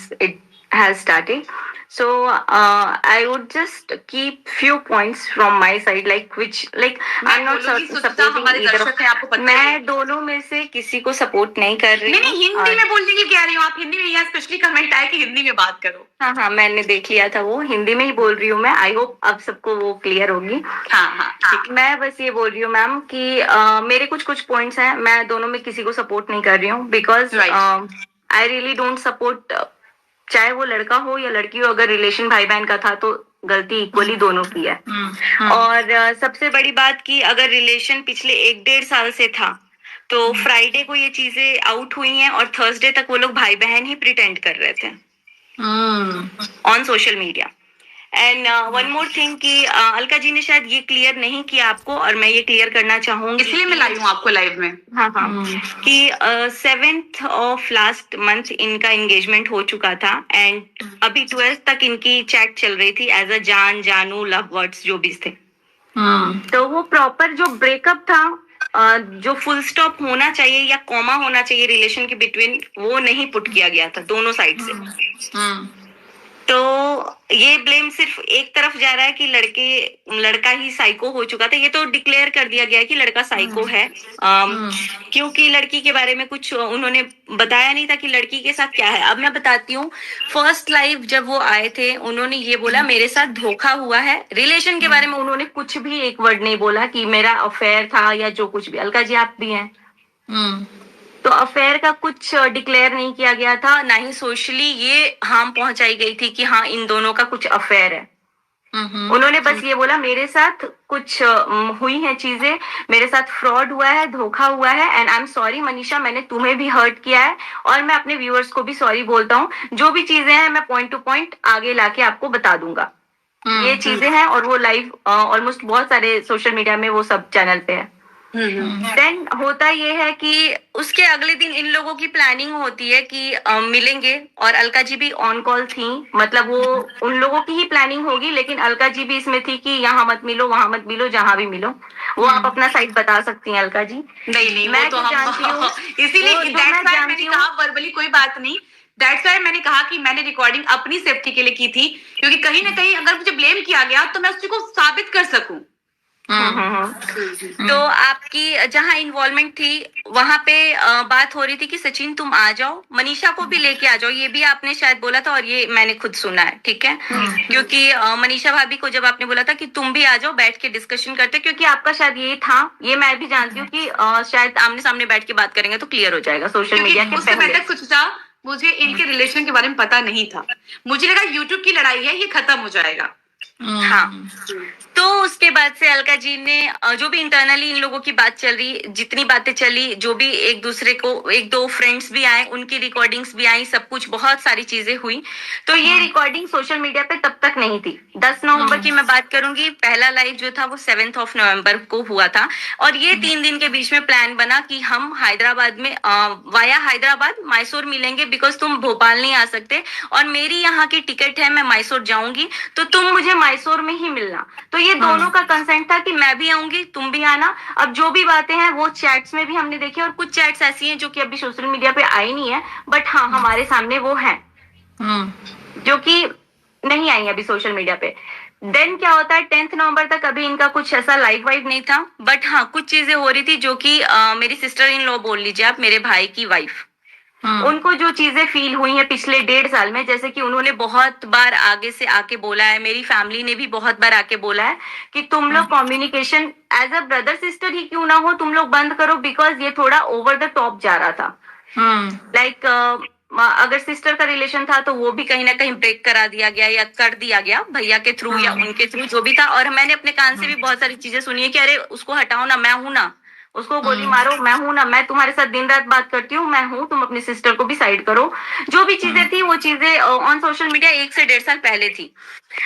since it has started. So I would just keep few points from my side, like which like I'm not supporting either of. मैं दोनों में से किसी को support नहीं कर रही हूँ। नहीं हिंदी में बोलने की कह रही हूँ, आप हिंदी में, यहाँ स्पेशली कमेंट आया कि हिंदी में बात करो। हाँ, मैंने देख लिया था, वो हिंदी में ही बोल रही हूँ मैं। आई होप अब सबको वो क्लियर होगी। हाँ, मैं बस ये बोल रही हूँ मैम कि मेरे कुछ पॉइंट्स हैं, मैं दोनों में किसी को सपोर्ट नहीं कर रही हूँ, because I really don't support, चाहे वो लड़का हो या लड़की हो, अगर रिलेशन भाई बहन का था तो गलती इक्वली दोनों की है। और सबसे बड़ी बात कि अगर रिलेशन पिछले 1-1.5 साल से था तो फ्राइडे को ये चीजें आउट हुई हैं और थर्सडे तक वो लोग भाई बहन ही प्रिटेंड कर रहे थे on social media. And one more thing कि अलका जी ने शायद ये क्लियर नहीं किया आपको, और मैं ये क्लियर करना चाहूंगी, इसलिए मैं लाई हूँ आपको लाइव में। हाँ कि 7th ऑफ लास्ट मंथ इनका एंगेजमेंट हो चुका था, एंड अभी 12th तक इनकी चैट चल रही थी एज अ जानू लव वर्ड्स जो भी थे। तो वो प्रॉपर जो ब्रेकअप था, जो फुल स्टॉप होना चाहिए या कॉमा होना चाहिए रिलेशन के बिटवीन, वो नहीं पुट किया गया था दोनों साइड से। तो ये ब्लेम सिर्फ एक तरफ जा रहा है कि लड़का ही साइको हो चुका था। ये तो डिक्लेयर कर दिया गया है कि लड़का साइको है, क्योंकि लड़की के बारे में कुछ उन्होंने बताया नहीं था कि लड़की के साथ क्या है। अब मैं बताती हूँ, फर्स्ट लाइव जब वो आए थे उन्होंने ये बोला मेरे साथ धोखा हुआ है। रिलेशन के बारे में उन्होंने कुछ भी एक वर्ड नहीं बोला कि मेरा अफेयर था या जो कुछ भी। अलका जी आप भी हैं, तो अफेयर का कुछ डिक्लेयर नहीं किया गया था, ना ही सोशली ये हार्म पहुंचाई गई थी कि हाँ इन दोनों का कुछ अफेयर है। उन्होंने बस ये बोला मेरे साथ कुछ हुई है चीजें, मेरे साथ फ्रॉड हुआ है, धोखा हुआ है, and I am sorry Manisha, मैंने तुम्हें भी हर्ट किया है और मैं अपने व्यूअर्स को भी सॉरी बोलता हूँ। जो भी चीजें हैं मैं पॉइंट टू पॉइंट आगे लाके आपको बता दूंगा। ये चीजें हैं, और वो लाइव ऑलमोस्ट बहुत सारे सोशल मीडिया में वो सब चैनल पे है। देन होता ये है कि उसके अगले दिन इन लोगों की प्लानिंग होती है कि मिलेंगे, और अलका जी भी ऑन कॉल थी, मतलब वो उन लोगों की ही प्लानिंग होगी, लेकिन अलका जी भी इसमें थी कि यहाँ मत मिलो, वहां मत मिलो, जहां भी मिलो। वो आप अपना साइड बता सकती हैं अलका जी। नहीं मैं तो जानती हूँ, इसीलिए मैंने कहा वर्बली कोई बात नहीं। दैट्स वाई मैंने कहा कि मैंने रिकॉर्डिंग अपनी सेफ्टी के लिए की थी, क्योंकि कहीं ना कहीं अगर मुझे ब्लेम किया गया तो मैं उस चीज को साबित कर सकूं। तो आपकी जहाँ इन्वॉल्वमेंट थी वहां पे बात हो रही थी कि सचिन तुम आ जाओ, मनीषा को भी लेके आ जाओ, ये भी आपने शायद बोला था और ये मैंने खुद सुना है, ठीक है। क्योंकि मनीषा भाभी को जब आपने बोला था कि तुम भी आ जाओ, बैठ के डिस्कशन करते, क्योंकि आपका शायद ये था, ये मैं भी जानती हूँ कि शायद आमने सामने बैठ के बात करेंगे तो क्लियर हो जाएगा सोशल मीडिया के पहले। मुझे इनके रिलेशन के बारे में पता नहीं था, मुझे लगा यूट्यूब की लड़ाई है, ये खत्म हो जाएगा। हाँ, तो उसके बाद से अलका जी ने जो भी इंटरनली इन लोगों की बात चल रही, जितनी बातें चली, जो भी एक दूसरे को, 1-2 फ्रेंड्स भी आए, उनकी रिकॉर्डिंग्स भी आई, सब कुछ बहुत सारी चीजें हुई। तो ये रिकॉर्डिंग सोशल मीडिया पे तब तक नहीं थी। 10 नवंबर की मैं बात करूंगी, पहला लाइव जो था वो 7th ऑफ नवंबर को हुआ था, और ये 3 दिन के बीच में प्लान बना कि हम हैदराबाद में वाया हैदराबाद मैसूर मिलेंगे, बिकॉज तुम भोपाल नहीं आ सकते और मेरी यहाँ की टिकट है, मैं मैसूर जाऊंगी, तो तुम मुझे मैसूर में ही मिलना। तो ये दोनों का कंसेंट था कि मैं भी आऊंगी, तुम भी आना। अब जो भी बातें हैं वो चैट्स में भी हमने देखी, और कुछ चैट्स ऐसी हैं जो कि अभी सोशल मीडिया पे आई नहीं है, बट हाँ हमारे सामने वो हैं जो कि नहीं आई अभी सोशल मीडिया पे। देन क्या होता है, 10th नवंबर तक अभी इनका कुछ ऐसा लाइव वाइव नहीं था, बट हाँ कुछ चीजें हो रही थी जो कि मेरी सिस्टर इन लॉ बोल लीजिए आप, मेरे भाई की वाइफ, उनको जो चीजें फील हुई हैं पिछले 1.5 साल में, जैसे कि उन्होंने बहुत बार आगे से आके बोला है, मेरी फैमिली ने भी बहुत बार आके बोला है कि तुम लोग communication as a brother sister ही क्यों ना हो, तुम लोग बंद करो, बिकॉज ये थोड़ा ओवर द टॉप जा रहा था। लाइक अगर सिस्टर का रिलेशन था तो वो भी कहीं ना कहीं ब्रेक करा दिया गया या कर दिया गया भैया के थ्रू या उनके थ्रू, जो भी था। और मैंने अपने कान से भी बहुत सारी चीजें सुनी है कि अरे उसको हटाओ ना, मैं हूं ना, उसको गोली मारो, मैं हूं ना, मैं तुम्हारे साथ दिन रात बात करती हूँ, मैं हूं, तुम अपनी सिस्टर को भी साइड करो। जो भी चीजें थी वो चीजें ऑन सोशल मीडिया 1 से 1.5 साल पहले थी,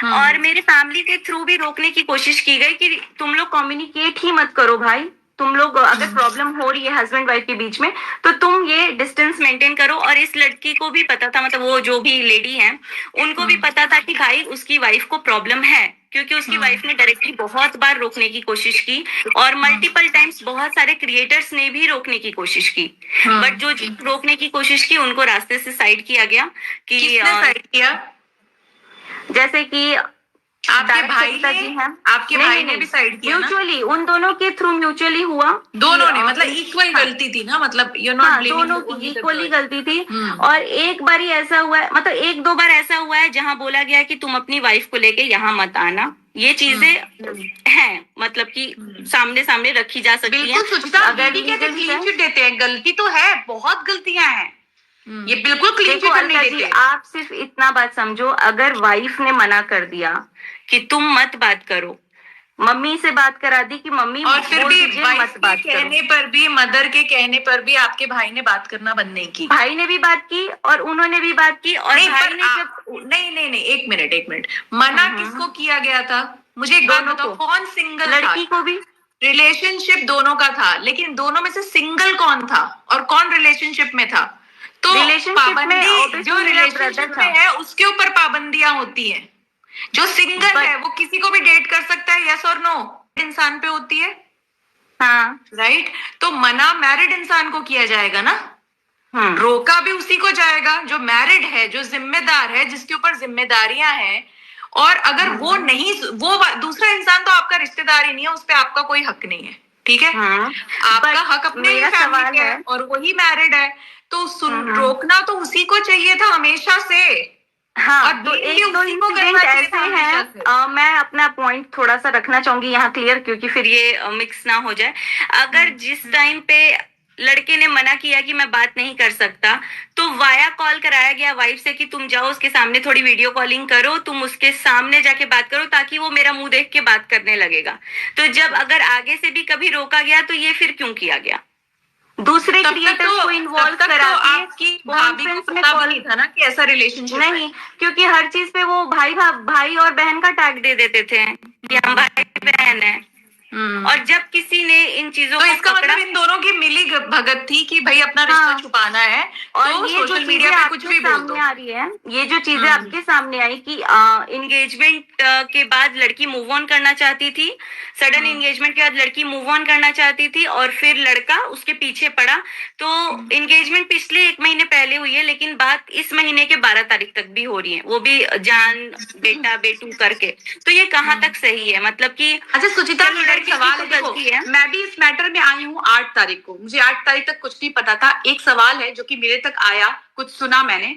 और मेरी फैमिली के थ्रू भी रोकने की कोशिश की गई कि तुम लोग कम्युनिकेट ही मत करो भाई, तुम लोग अगर प्रॉब्लम हो रही है हस्बैंड वाइफ के बीच में, तो तुम ये डिस्टेंस मेंटेन करो। और इस लड़की को भी पता था, मतलब वो जो भी लेडी है उनको भी पता था कि भाई उसकी वाइफ को प्रॉब्लम है, क्योंकि उसकी वाइफ ने डायरेक्टली बहुत बार रोकने की कोशिश की और मल्टीपल टाइम्स बहुत सारे क्रिएटर्स ने भी रोकने की कोशिश की, बट जो रोकने की कोशिश की उनको रास्ते से साइड किया गया। कि किसने साइड किया? जैसे कि आपके भाई ने, आपके भाई ने भी साइड किया ना? म्यूचुअली, उन दोनों के थ्रू म्यूचुअली हुआ। दोनों ने, मतलब इक्वल गलती थी ना, मतलब यू नॉट ब्लेमिंग, दोनों की इक्वली गलती थी। और एक बार ही ऐसा हुआ है, मतलब एक दो बार ऐसा हुआ है जहां बोला गया कि तुम अपनी वाइफ को लेके यहाँ मत आना। ये चीजें हैं, मतलब कि सामने सामने रखी जा सकती है। बिल्कुल सुचिता, अगर क्लीन चिट देते हैं, गलती तो है, बहुत गलतियां हैं, ये बिल्कुल क्लीन चिट नहीं देते। आप सिर्फ इतना बात समझो, अगर वाइफ ने मना कर दिया कि तुम मत बात करो, मम्मी से बात करा दी कि मम्मी, और फिर भी वाइफ के कहने पर भी, मदर के कहने पर भी आपके भाई ने बात करना बंद नहीं की। भाई ने भी बात की और उन्होंने भी बात की। और भाई ने जब नहीं, एक मिनट, मना किसको किया गया था? मुझे एक बात बताओ, कौन सिंगल? लड़की को भी। रिलेशनशिप दोनों का था, लेकिन दोनों में से सिंगल कौन था और कौन रिलेशनशिप में था? तो पाबंदी जो रिलेशनशिप में है उसके ऊपर पाबंदियां होती है। जो सिंगल है वो किसी को भी डेट कर सकता है, यस और नो, इंसान पे होती है। हाँ, राइट। तो मना मैरिड इंसान को किया जाएगा ना, रोका भी उसी को जाएगा जो मैरिड है, जो जिम्मेदार है, जिसके ऊपर जिम्मेदारियां हैं। और अगर वो नहीं, वो दूसरा इंसान तो आपका रिश्तेदार ही नहीं है, उस पर आपका कोई हक नहीं है, ठीक है? आपका हक अपने फैमिली है और वही मैरिड है, तो रोकना तो उसी को चाहिए था हमेशा से। हाँ, और तो एक दो इंसिडेंट ऐसे हैं, मैं अपना पॉइंट थोड़ा सा रखना चाहूंगी यहाँ क्लियर, क्योंकि फिर ये मिक्स ना हो जाए। अगर जिस टाइम पे लड़के ने मना किया कि मैं बात नहीं कर सकता, तो वाया कॉल कराया गया वाइफ से कि तुम जाओ उसके सामने थोड़ी वीडियो कॉलिंग करो, तुम उसके सामने जाके बात करो ताकि वो मेरा मुंह देख के बात करने लगेगा। तो जब अगर आगे से भी कभी रोका गया तो ये फिर क्यों किया गया? दूसरे क्रिएटर्स को इन्वॉल्व करा के आपकी भाभी को पता भी नहीं था ना कि ऐसा रिलेशनशिप नहीं, क्योंकि हर चीज पे वो भाई और बहन का टैग दे देते थे कि हम भाई बहन है। और जब किसी ने इन चीजों तो इसका मतलब इन दोनों की मिली भगत थी कि भाई अपना रिश्ता छुपाना है। और तो ये सोशल मीडिया पे कुछ भी बोल दो। आ रही है, ये जो चीजें आपके सामने आई कि एंगेजमेंट के बाद लड़की मूव ऑन करना चाहती थी, सडन एंगेजमेंट के बाद लड़की मूव ऑन करना चाहती थी और फिर लड़का उसके पीछे पड़ा। तो एंगेजमेंट पिछले 1 महीने पहले हुई है, लेकिन बात इस महीने के 12 तारीख तक भी हो रही है, वो भी जान बेटा बेटू करके। तो ये कहाँ तक सही है? मतलब कि अच्छा सुचिता, सवाल है, मैं भी इस मैटर में आई हूँ 8 तारीख को, मुझे 8 तारीख तक कुछ नहीं पता था। एक सवाल है जो कि मेरे तक आया, कुछ सुना मैंने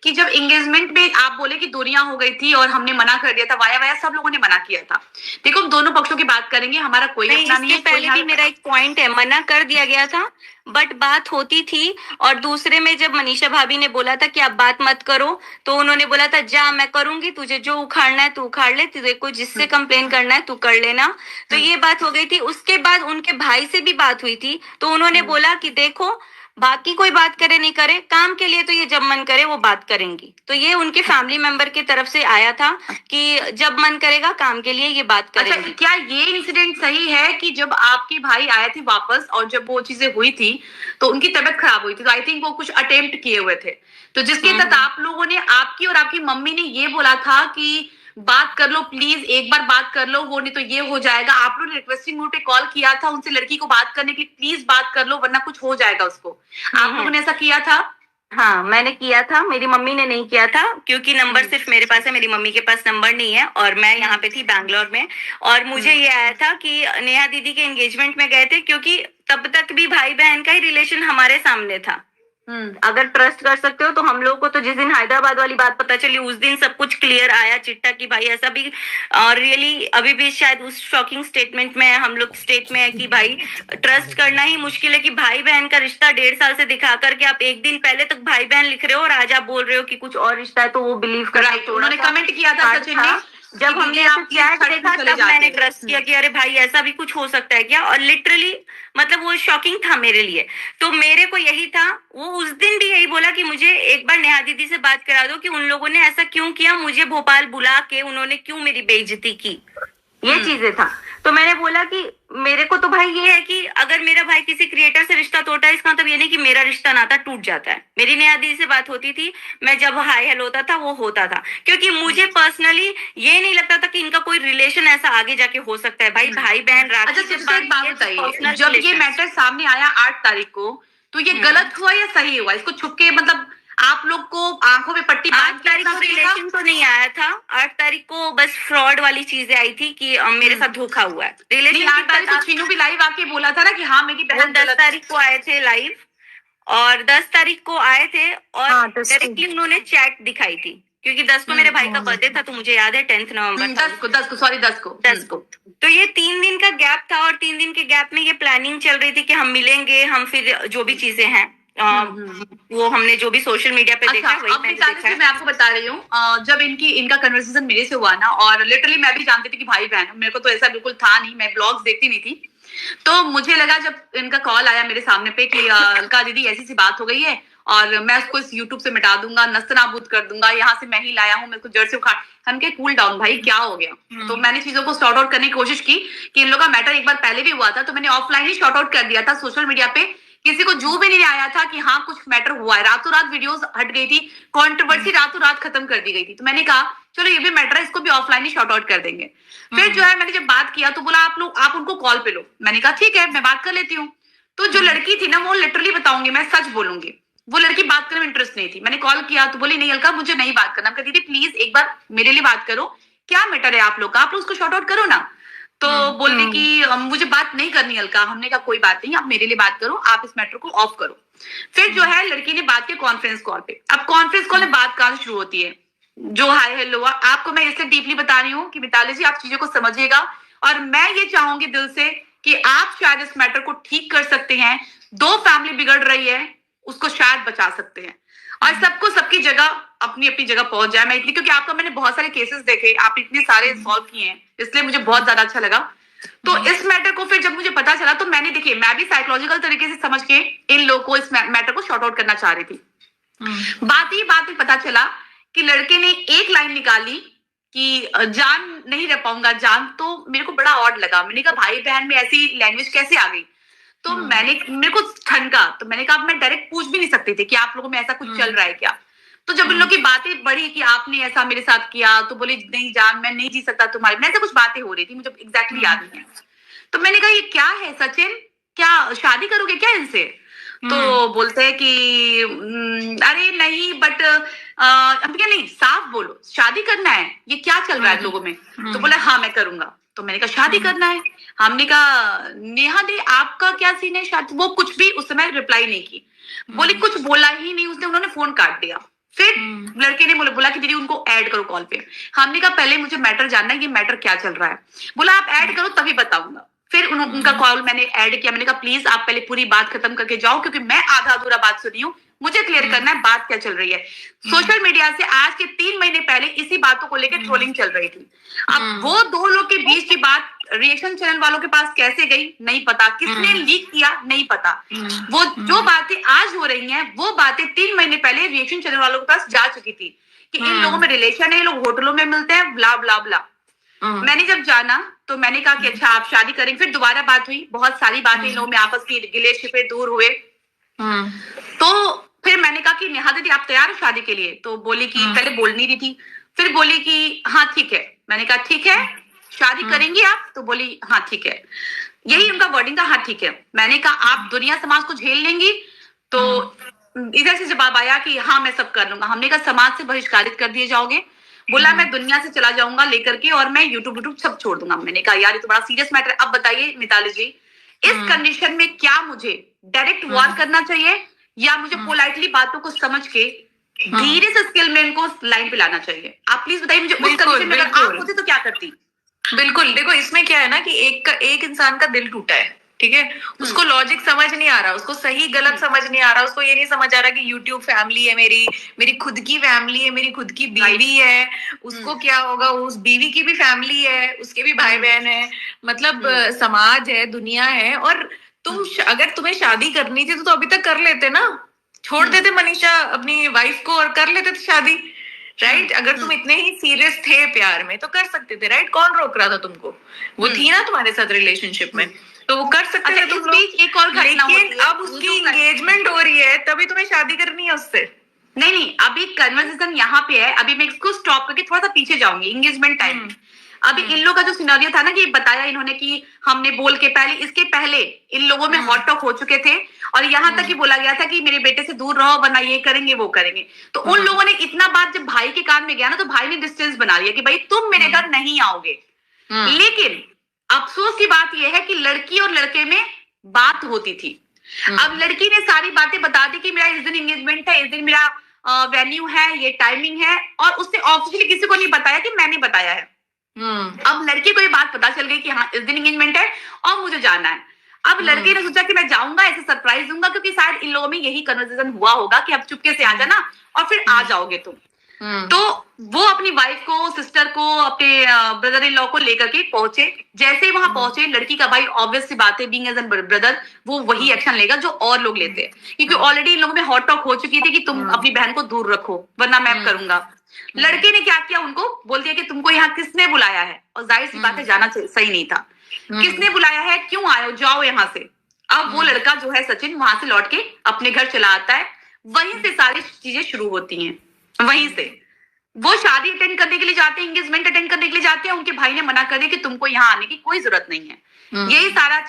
कि जब एंगेजमेंट में आप बोले कि दूरियां हो गई थी और हमने मना कर दिया था, वाया सब लोगों ने मना किया था। देखो हम दोनों पक्षों की बात करेंगे, हमारा कोई अपना नहीं है। पहले भी मेरा एक पॉइंट है, मना कर दिया गया था बट बात होती थी। और दूसरे में जब मनीषा भाभी ने बोला था कि आप बात मत करो, तो उन्होंने बोला था जा मैं करूंगी, तुझे जो उखाड़ना है तू उखाड़ ले, तुझे को जिससे कंप्लेन करना है तू कर लेना। तो ये बात हो गई थी। उसके बाद उनके भाई से भी बात हुई थी, तो उन्होंने बोला कि देखो बाकी कोई बात करे नहीं करे, काम के लिए तो ये जब मन करे वो बात करेंगी। तो ये उनके फैमिली मेंबर की तरफ से आया था कि जब मन करेगा काम के लिए ये बात करेंगी। अच्छा, क्या ये इंसिडेंट सही है कि जब आपके भाई आए थे वापस और जब वो चीजें हुई थी तो उनकी तबीयत खराब हुई थी, तो आई थिंक वो कुछ अटेम्प्ट किए हुए थे, तो जिसके तहत आप लोगों ने, आपकी और आपकी मम्मी ने ये बोला था कि बात कर लो प्लीज, एक बार बात कर लो, वो नहीं तो ये हो जाएगा। आप लोगों ने रिक्वेस्टिंग मोड पे कॉल किया था उनसे लड़की को बात करने के लिए, प्लीज बात कर लो वरना कुछ हो जाएगा उसको। आप लोगों ने ऐसा किया था? हाँ मैंने किया था, मेरी मम्मी ने नहीं किया था क्योंकि नंबर सिर्फ मेरे पास है, मेरी मम्मी के पास नंबर नहीं है और मैं यहाँ पे थी बैंगलोर में। और मुझे ये आया था कि नेहा दीदी के एंगेजमेंट में गए थे, क्योंकि तब तक भी भाई बहन का ही रिलेशन हमारे सामने था। अगर ट्रस्ट कर सकते हो तो हम लोग को तो जिस दिन हैदराबाद वाली बात पता चली उस दिन सब कुछ क्लियर आया चिट्टा कि भाई ऐसा भी रियली अभी भी शायद उस शॉकिंग स्टेटमेंट में हम लोग स्टेट में है कि भाई ट्रस्ट करना ही मुश्किल है कि भाई बहन का रिश्ता 1.5 साल से दिखा करके आप एक दिन पहले तक भाई बहन लिख रहे हो और आज आप बोल रहे हो कि कुछ और रिश्ता है, तो वो बिलीव करना। उन्होंने कमेंट किया था सचिन ने, जब हमने चैट देखा तब मैंने ट्रस्ट किया कि अरे भाई ऐसा भी कुछ हो सकता है क्या। और लिटरली मतलब वो शॉकिंग था मेरे लिए। तो मेरे को यही था, वो उस दिन भी यही बोला कि मुझे एक बार नेहा दीदी से बात करा दो कि उन लोगों ने ऐसा क्यों किया, मुझे भोपाल बुला के उन्होंने क्यों मेरी बेइज्जती की, ये चीजें था। तो मैंने बोला कि मेरे को तो भाई ये है कि अगर मेरा भाई किसी क्रिएटर से रिश्ता तोड़ता है, इसका मतलब ये नहीं कि मेरा रिश्ता नाता टूट जाता है। मेरी नेहा दी से बात होती थी, मैं जब हाय हेलो होता था वो होता था, क्योंकि मुझे पर्सनली ये नहीं लगता था कि इनका कोई रिलेशन ऐसा आगे जाके हो सकता है। भाई बहन राखी अच्छा, से मुझसे एक बात बताइए, जब ये मैटर सामने आया 8 तारीख को, तो ये गलत हुआ या सही हुआ? इसको छुप के मतलब आप लोग को आंखों में पट्टी बांध 8 तारीख को रिलेशन तो नहीं आया था। 8 तारीख को बस फ्रॉड वाली चीजें आई थी कि मेरे साथ धोखा हुआ है। रिलेशन 8 तारीख को चीनू भी लाइव आके बोला था ना कि हाँ मेरी बहन 10 तारीख को आए थे लाइव, और 10 तारीख को आए थे और डायरेक्टली उन्होंने चैट दिखाई थी, क्योंकि 10 को मेरे भाई का बर्थडे था, तो मुझे याद है 10 नवंबर 10 को। तो ये 3 दिन का गैप था, और 3 दिन के गैप में ये प्लानिंग चल रही थी कि हम मिलेंगे, हम फिर जो भी चीजें हैं वो हमने जो भी सोशल मीडिया पे देखा वही मैंने देखा है। मैं आपको बता रही हूँ, जब इनका कन्वर्सेशन मेरे से हुआ ना, और लिटरली मैं भी जानती थी कि भाई बहन, मेरे को तो ऐसा बिल्कुल था नहीं, मैं ब्लॉग्स देखती नहीं थी। तो मुझे लगा जब इनका कॉल आया मेरे सामने पे कि अलका दीदी ऐसी सी बात हो गई है और मैं उसको इस यूट्यूब से मिटा दूंगा, नस्तनाबूद कर दूंगा, यहाँ से मैं ही लाया हूँ, मेरे को जड़ से उखाड़। हम के कूल डाउन भाई, क्या हो गया? तो मैंने चीजों को सॉर्ट आउट करने की कोशिश की कि इन लोगों का मैटर एक बार पहले भी हुआ था, तो मैंने ऑफलाइन ही शॉर्ट आउट कर दिया था। सोशल मीडिया पे किसी को जू भी नहीं आया था कि हाँ कुछ मैटर हुआ है। रातों रात वीडियोस हट गई थी, कंट्रोवर्सी रातों रात खत्म कर दी गई थी। तो मैंने कहा चलो ये भी मैटर है, इसको भी ऑफलाइन ही शॉर्ट आउट कर देंगे। फिर जो है मैंने जब बात किया तो बोला आप उनको कॉल पे लो। मैंने कहा ठीक है, मैं बात कर लेती हूँ। तो जो लड़की थी ना, वो लिटरली बताऊंगी, मैं सच बोलूंगी, वो लड़की बात करने में इंटरेस्ट नहीं थी। मैंने कॉल किया तो बोली नहीं अलका मुझे नहीं बात करना। मैं दीदी प्लीज एक बार मेरे लिए बात करो, क्या मैटर है आप लोग का, आप लोग उसको शॉर्ट आउट करो ना। तो बोलने की मुझे बात नहीं करनी अलका। हमने कहा कोई बात नहीं, आप मेरे लिए बात करो, आप इस मैटर को ऑफ करो। फिर जो है लड़की ने बात की कॉन्फ्रेंस कॉल पे। अब कॉन्फ्रेंस कॉल में बात कहाँ शुरू होती है, जो हाय हेलो। आपको मैं इससे डीपली बता रही हूँ कि मिताली जी आप चीजों को समझिएगा, और मैं ये चाहूंगी दिल से कि आप शायद इस मैटर को ठीक कर सकते हैं। 2 फैमिली बिगड़ रही है, उसको शायद बचा सकते हैं, और सबको सबकी जगह अपनी अपनी जगह पहुंच जाए। मैं इतनी, क्योंकि आपका मैंने बहुत सारे केसेस देखे, आप इतने सारे सॉल्व किए हैं, इसलिए मुझे बहुत ज्यादा अच्छा लगा। तो इस मैटर को फिर जब मुझे पता चला तो मैंने, देखिए मैं भी साइकोलॉजिकल तरीके से समझ के इन लोगों को इस मैटर को शॉर्ट आउट करना चाह रही थी। बात ही पता चला कि लड़के ने एक लाइन निकाली कि जान नहीं रह पाऊंगा जान। तो मेरे को बड़ा ऑड लगा। मैंने कहा भाई बहन में ऐसी लैंग्वेज कैसे आ गई? तो मेरे को ठनका। तो मैंने कहा मैं डायरेक्ट पूछ भी नहीं सकती थी कि आप लोगों में ऐसा कुछ चल रहा है क्या। तो जब इन लोगों की बातें बढ़ी कि आपने ऐसा मेरे साथ किया, तो बोले नहीं जान मैं नहीं जी सकता तुम्हारी, ऐसा कुछ बातें हो रही थी, मुझे एग्जैक्टली याद नहीं है। तो मैंने कहा ये क्या है सचिन, क्या शादी करोगे क्या इनसे? तो बोलते हैं कि अरे नहीं बट हम क्या, नहीं साफ बोलो शादी करना है, ये क्या चल रहा है लोगों में? तो बोला हाँ मैं करूंगा। तो मैंने कहा शादी करना है। हमने कहा नेहा दे आपका क्या सीन है शादी? वो कुछ भी उस समय रिप्लाई नहीं की, बोली कुछ बोला ही नहीं उसने, उन्होंने फोन काट दिया। फिर लड़के ने बोला कि दीदी उनको ऐड करो कॉल पे। हमने कहा पहले मुझे मैटर जानना है, ये मैटर क्या चल रहा है। बोला आप ऐड करो तभी बताऊंगा। फिर उनका कॉल मैंने ऐड किया। मैंने कहा प्लीज आप पहले पूरी बात खत्म करके जाओ, क्योंकि मैं आधा अधूरा बात सुनी हूँ, मुझे क्लियर करना है बात क्या चल रही है। सोशल मीडिया से आज के 3 महीने पहले इसी बातों को लेकर ट्रोलिंग चल रही थी। अब वो 2 लोग के बीच की बात रिएक्शन चैनल वालों के पास कैसे गई नहीं पता, किसने लीक किया नहीं पता। वो जो बातें आज हो रही हैं वो बातें 3 महीने पहले रिएक्शन चैनल वालों के पास जा चुकी थी कि इन लोगों में रिलेशन है, ये लोग होटलों में मिलते हैं, ब्ला ब्ला ब्ला। मैंने जब जाना तो मैंने कहा कि अच्छा आप शादी करेंगे। फिर दोबारा बात हुई, बहुत सारी बातें इन लोगों में आपस की गिले शिकवे दूर हुए। तो फिर मैंने कहा कि नेहा दीदी आप तैयार हो शादी के लिए? तो बोली कि पहले बोल नहीं रही थी, फिर बोली कि हाँ ठीक है। मैंने कहा ठीक है शादी करेंगी आप? तो बोली हाँ ठीक है। यही उनका वर्डिंग था, हाँ ठीक है। मैंने कहा आप दुनिया समाज को झेल लेंगी? तो इधर से जवाब आया कि हाँ मैं सब कर लूंगा। हमने कहा समाज से बहिष्कारित कर दिए जाओगे? बोला मैं दुनिया से चला जाऊंगा लेकर के, और मैं यूट्यूब सब छोड़ दूंगा। मैंने कहा यार ये तो बड़ा सीरियस मैटर है। अब बताइए मिताली जी, इस कंडीशन में क्या मुझे डायरेक्ट वॉर करना चाहिए या मुझे पोलाइटली बातों को समझ के धीरे से स्किल में इनको लाइन पे लाना चाहिए? आप प्लीज बताइए मुझे। उस कंडीशन में अगर आप होते तो क्या करती? बिल्कुल, देखो इसमें क्या है ना कि एक इंसान का दिल टूटा है, ठीक है, उसको लॉजिक समझ नहीं आ रहा, उसको सही गलत समझ नहीं आ रहा, उसको ये नहीं समझ आ रहा कि यूट्यूब फैमिली है, मेरी खुद की फैमिली है, मेरी खुद की बीवी है, उसको क्या होगा, उस बीवी की भी फैमिली है, उसके भी भाई बहन है, मतलब समाज है, दुनिया है। और तुम अगर तुम्हें शादी करनी थी तो अभी तक कर लेते ना, छोड़ देते मनीषा अपनी वाइफ को और कर लेते थे शादी। राइट? अगर तुम इतने ही सीरियस थे प्यार में तो कर सकते थे, राइट? कौन रोक रहा था तुमको? वो थी ना तुम्हारे साथ रिलेशनशिप में, तो वो कर सकते थे तुम लोग। एक और घटना लेकिन अब उसकी एंगेजमेंट हो रही है, तभी तुम्हें शादी करनी है उससे। नहीं, अभी कन्वर्सेशन यहाँ पे है, अभी मैं इसको स्टॉप करके थोड़ा सा पीछे जाऊंगी, एंगेजमेंट टाइम। अभी इन लोगों का जो सिनेरियो था ना, कि बताया इन्होंने कि हमने बोल के पहले, इसके पहले इन लोगों में हॉट टॉक हो चुके थे, और यहाँ तक कि बोला गया था कि मेरे बेटे से दूर रहो वरना ये करेंगे वो करेंगे। तो उन लोगों ने इतना बात जब भाई के कान में गया ना, तो भाई ने डिस्टेंस बना लिया कि भाई तुम मेरे घर नहीं आओगे। लेकिन अफसोस की बात यह है कि लड़की और लड़के में बात होती थी। अब लड़की ने सारी बातें बता दी कि मेरा इस दिन एंगेजमेंट है, इस दिन मेरा वेन्यू है, ये टाइमिंग है, और उसने ऑफिशियली किसी को नहीं बताया कि मैंने बताया है। अब लड़के को ये बात पता चल गई कि हाँ इस दिन एंगेजमेंट है और मुझे जाना है। अब लड़के ने सोचा कि मैं जाऊंगा, ऐसे सरप्राइज दूंगा, क्योंकि शायद इन लोगों में यही कन्वर्सेशन हुआ होगा कि अब चुपके से आ जाना और फिर आ जाओगे तुम। तो वो अपनी वाइफ को, सिस्टर को, अपने ब्रदर इन लॉ को लेकर के पहुंचे। जैसे ही वहां पहुंचे, लड़की का भाई ऑब्वियस सी बात है, बीइंग एज एन ब्रदर, वो वही एक्शन लेगा जो और लोग लेते हैं, क्योंकि ऑलरेडी इन लोगों में हॉट टॉक हो चुकी थी कि तुम अपनी बहन को दूर रखो वरना मैं करूंगा। लड़के ने क्या किया, उनको बोल दिया कि तुमको यहाँ किसने बुलाया है, और जाहिर सी बात है जाना सही नहीं था। किसने बुलाया है, क्यों आए हो, जाओ यहाँ से। अब वो लड़का जो है सचिन, वहां से लौट के अपने घर चला आता है। वहीं से सारी चीजें शुरू होती हैं। वहीं से वो शादी अटेंड करने के लिए जाते हैं, एंगेजमेंट अटेंड करने के लिए जाते हैं। उनके भाई ने मना कर दिया कि तुमको यहाँ आने की कोई जरूरत नहीं है। यही सारा